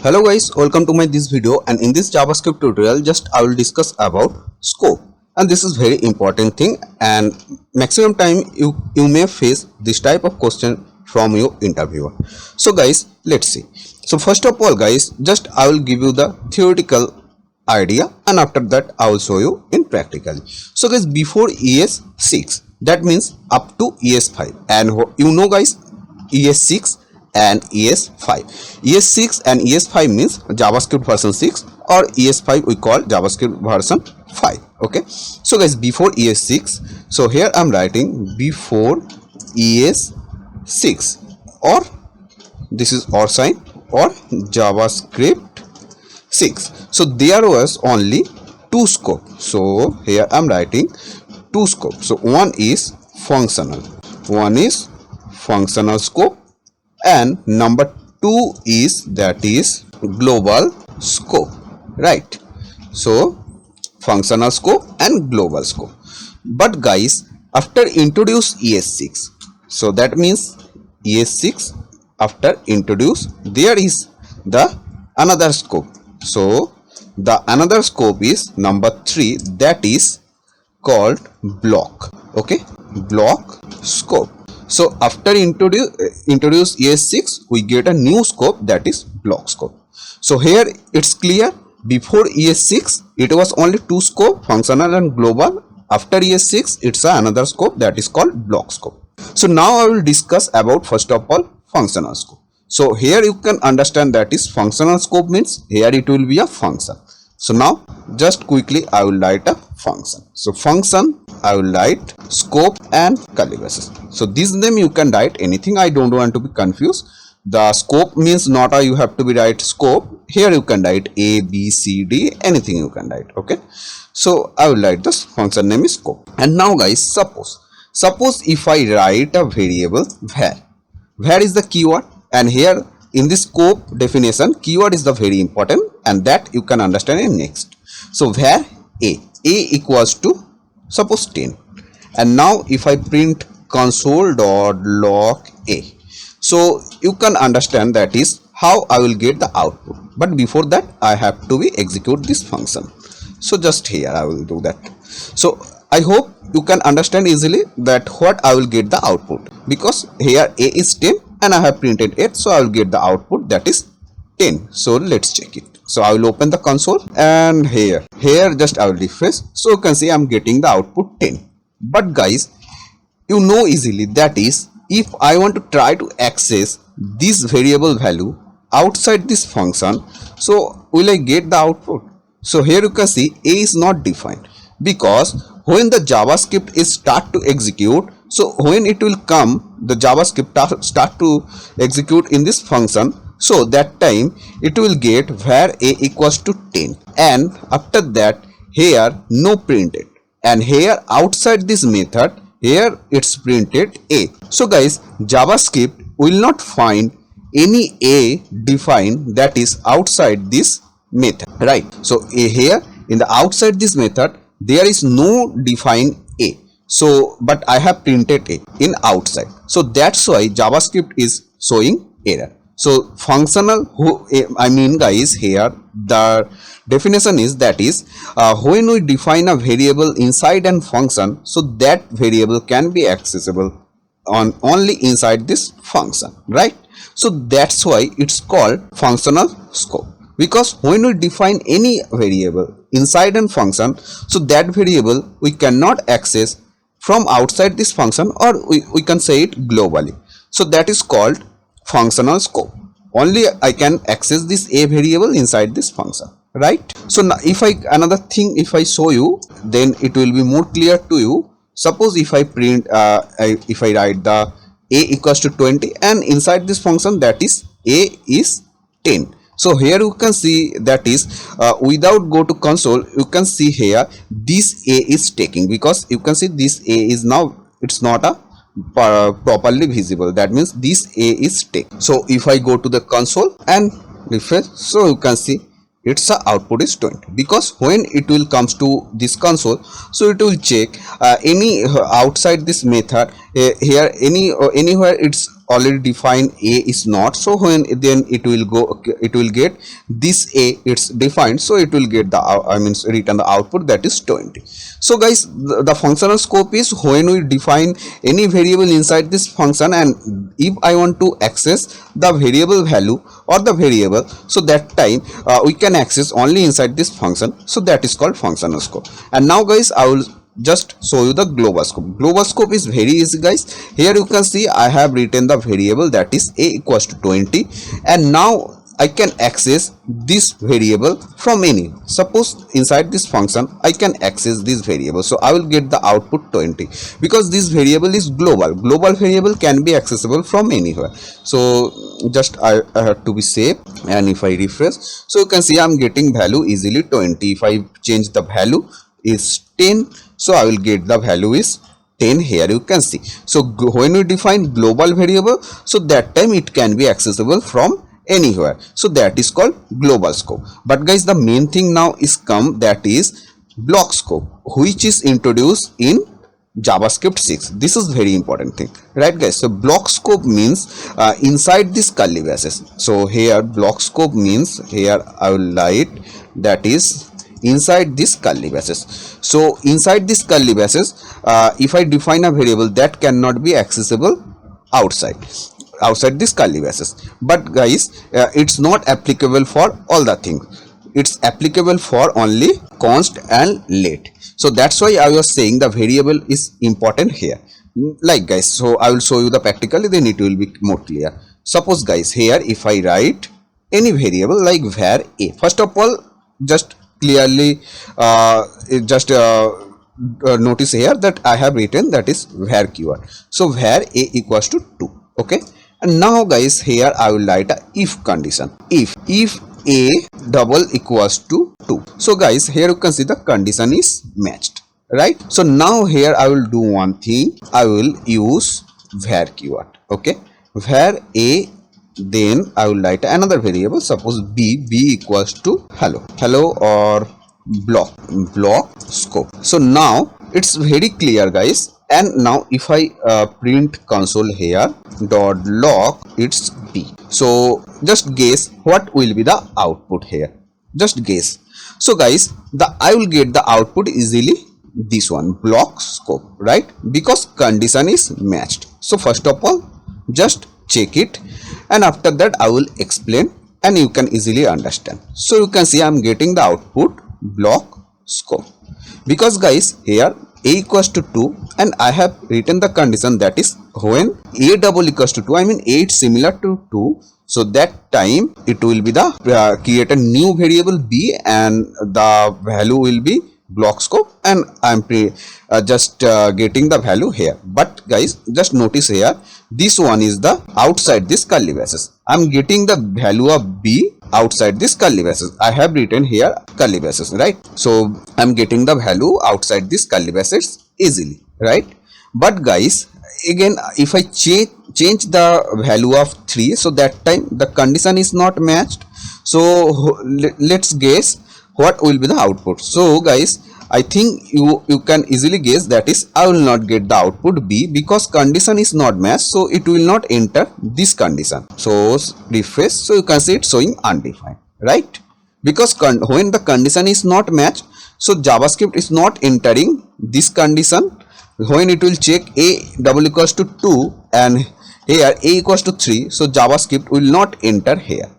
Hello guys, welcome to my this video, and in this JavaScript tutorial just I will discuss about scope, and this is very important thing, and maximum time you may face this type of question from your interviewer. So guys, let's see. So first of all guys, just I will give you the theoretical idea, and after that I will show you in practically. So guys, before ES6, that means up to ES5, and you know guys, ES6 and ES5. ES6 and ES5 means JavaScript version 6, or ES5 we call JavaScript version 5. Okay, so guys, before ES6, so here I'm writing before ES6, or this is or sign, or JavaScript 6. So there was only two scope. So here I'm writing two scope. So one is functional scope, and number two is global scope, right? So functional scope and global scope. But guys, after introduce ES6, so that means ES6 after introduce, there is the another scope. So the another scope is number 3, that is called block. Okay, block scope. So after introduce ES6, we get a new scope, that is block scope. So here it's clear, before ES6 it was only two scope, functional and global. After ES6 it's another scope, that is called block scope. So now I will discuss about first of all functional scope. So here you can understand that is functional scope means here it will be a function. So now just quickly I will write a function. So function I will write scope and curly braces. So this name you can write anything, I don't want to be confused. The scope means not a you have to be write scope. Here you can write A, B, C, D, anything you can write. Okay, so I will write this function name is scope. And now guys, suppose if I write a variable var is the keyword, and here in this scope definition keyword is the very important, and that you can understand in next. So var a equals to suppose 10, and now if I print console.log a, so you can understand that is how I will get the output. But before that I have to be execute this function. So just here I will do that. So I hope you can understand easily that what I will get the output, because here a is 10 and I have printed it, so I will get the output, that is 10. So let's check it. So I will open the console, and here just I will refresh, so you can see I'm getting the output 10. But guys, you know easily that is if I want to try to access this variable value outside this function, so will I get the output? So here you can see a is not defined, because when the JavaScript is start to execute, so when it will come, the JavaScript start to execute in this function, so that time it will get var a equals to 10, and after that here no printed, and here outside this method here it's printed a. So guys, JavaScript will not find any a defined that is outside this method, right? So here in the outside this method there is no defined a, so but I have printed a in outside, so that's why JavaScript is showing error. So functional, I mean guys, here the definition is that is when we define a variable inside an function, so that variable can be accessible on only inside this function, right? So that's why it's called functional scope, because when we define any variable inside a function, so that variable we cannot access from outside this function, or we can say it globally. So that is called functional scope. Only I can access this a variable inside this function, right? So now if another thing if I show you, then it will be more clear to you. Suppose if I print if I write the a equals to 20, and inside this function that is a is 10. So here you can see that is without go to console, you can see here this a is taking, because you can see this a is now it's not a properly visible, that means this a is taken. So if I go to the console and refresh, so you can see its output is 20, because when it will comes to this console, so it will check any outside this method here anywhere it's already defined a is not, so when then it will get this a, it's defined, so it will get the return the output, that is 20. So guys, the functional scope is when we define any variable inside this function, and if I want to access the variable value or the variable, so that time we can access only inside this function, so that is called functional scope. And now guys, I will just show you the global scope. Global scope is very easy guys. Here you can see I have written the variable, that is a equals to 20, and now I can access this variable from any. Suppose inside this function I can access this variable, so I will get the output 20, because this variable is global. Global variable can be accessible from anywhere. So just I have to be safe, and if I refresh, so you can see I'm getting value easily 20. If I change the value is 10, so I will get the value is 10. Here you can see. So when we define global variable, so that time it can be accessible from anywhere, so that is called global scope. But guys, the main thing now is come, that is block scope, which is introduced in JavaScript 6. This is very important thing, right guys? So block scope means inside this curly braces. So here block scope means, here I will write, that is inside this curly braces. So inside this curly braces, if I define a variable, that cannot be accessible outside this curly braces. But guys, it's not applicable for all the things. It's applicable for only const and let. So that's why I was saying the variable is important here. Like guys, so I will show you the practically, then it will be more clear. Suppose guys, here if I write any variable like var a, first of all, just clearly notice here that I have written, that is var keyword. So var a equals to 2. Okay, and now guys, here I will write a if condition. If a double equals to 2. So guys, here you can see the condition is matched, right? So now here I will do one thing, I will use var keyword. Okay, var a, then I will write another variable, suppose b equals to hello or block scope. So now it's very clear guys. And now if I print console here dot log, it's b. So just guess what will be the output here, just guess. So guys, I will get the output easily, this one, block scope, right? Because condition is matched. So first of all, just check it, and after that I will explain, and you can easily understand. So you can see I'm getting the output block scope, because guys, here a equals to 2, and I have written the condition, that is when a double equals to 2, I mean a is similar to 2, so that time it will be the create a new variable b, and the value will be block scope, and I'm just getting the value here. But guys, just notice here, this one is the outside this curly braces. I'm getting the value of b outside this curly braces. I have written here curly braces, right? So I'm getting the value outside this curly braces easily, right? But guys, again, if I change the value of 3, so that time the condition is not matched. So let's guess what will be the output. So guys, I think you can easily guess, that is I will not get the output b, because condition is not matched, so it will not enter this condition. So refresh, so you can see it's showing undefined, right? Because when the condition is not matched, so JavaScript is not entering this condition. When it will check a double equals to 2 and here a equals to 3, so JavaScript will not enter here.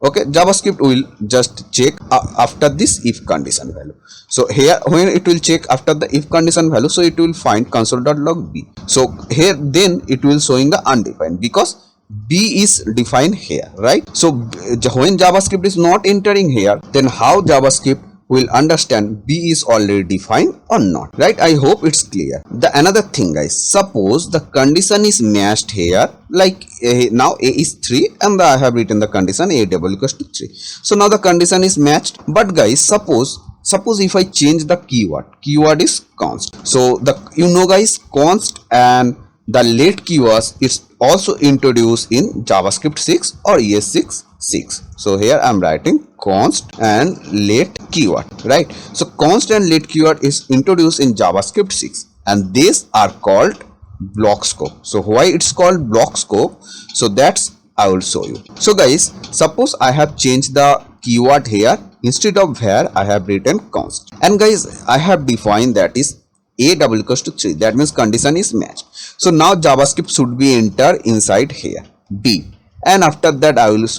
Okay, JavaScript will just check after this if condition value. So here when it will check after the if condition value, so it will find console.log b. So here then it will showing the undefined, because b is defined here, right? So when JavaScript is not entering here, then how JavaScript will understand b is already defined or not, right? I hope it's clear. The another thing guys, suppose the condition is matched here, like now a is 3 and I have written the condition a double equals to 3. So now the condition is matched. But guys, suppose if I change the keyword is const. So guys, const and the let keywords is also introduced in JavaScript 6 or ES6 6. So here I'm writing const and let keyword, right? So const and let keyword is introduced in JavaScript 6, and these are called block scope. So why it's called block scope? So that's I will show you. So guys, suppose I have changed the keyword here. Instead of where, I have written const, and guys, I have defined that is a double equals to 3. That means condition is matched. So now JavaScript should be enter inside here b, and after that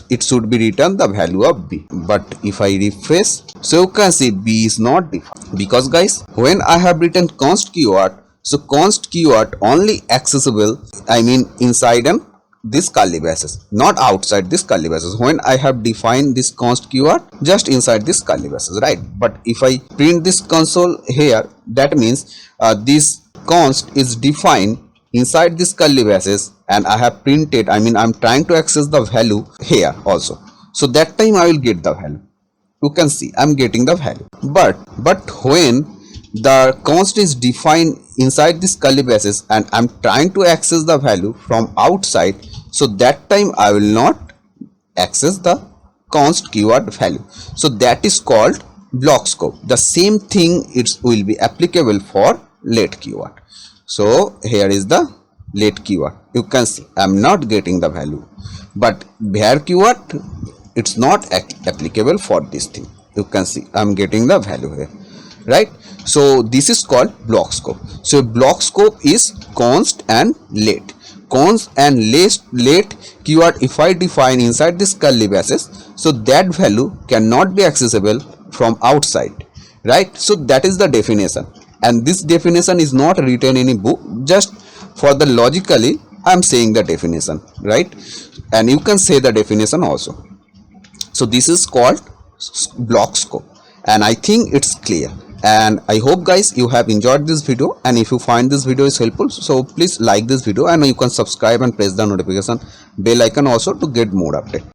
it should be return the value of b. But if I refresh, so you can see b is not defined, because guys, when I have written const keyword, so const keyword only accessible, I mean inside and this curly braces, not outside this curly braces. When I have defined this const keyword just inside this curly braces, right? But if I print this console here, that means this const is defined inside this curly braces, and I have printed, I mean I'm trying to access the value here also. So that time I will get the value. You can see I'm getting the value. But when the const is defined inside this curly braces and I'm trying to access the value from outside, so that time I will not access the const keyword value. So that is called block scope. The same thing it will be applicable for let keyword. So here is the let keyword. You can see I'm not getting the value, but where keyword, it's not applicable for this thing. You can see I'm getting the value here, right? So this is called block scope. So block scope is const and let. Const and let keyword, if I define inside this curly braces, so that value cannot be accessible from outside, right? So that is the definition, and this definition is not written in a book, just for the logically I'm saying the definition, right? And you can say the definition also. So this is called block scope, and I think it's clear. And I hope guys you have enjoyed this video, and if you find this video is helpful, so please like this video, and you can subscribe and press the notification bell icon also to get more update.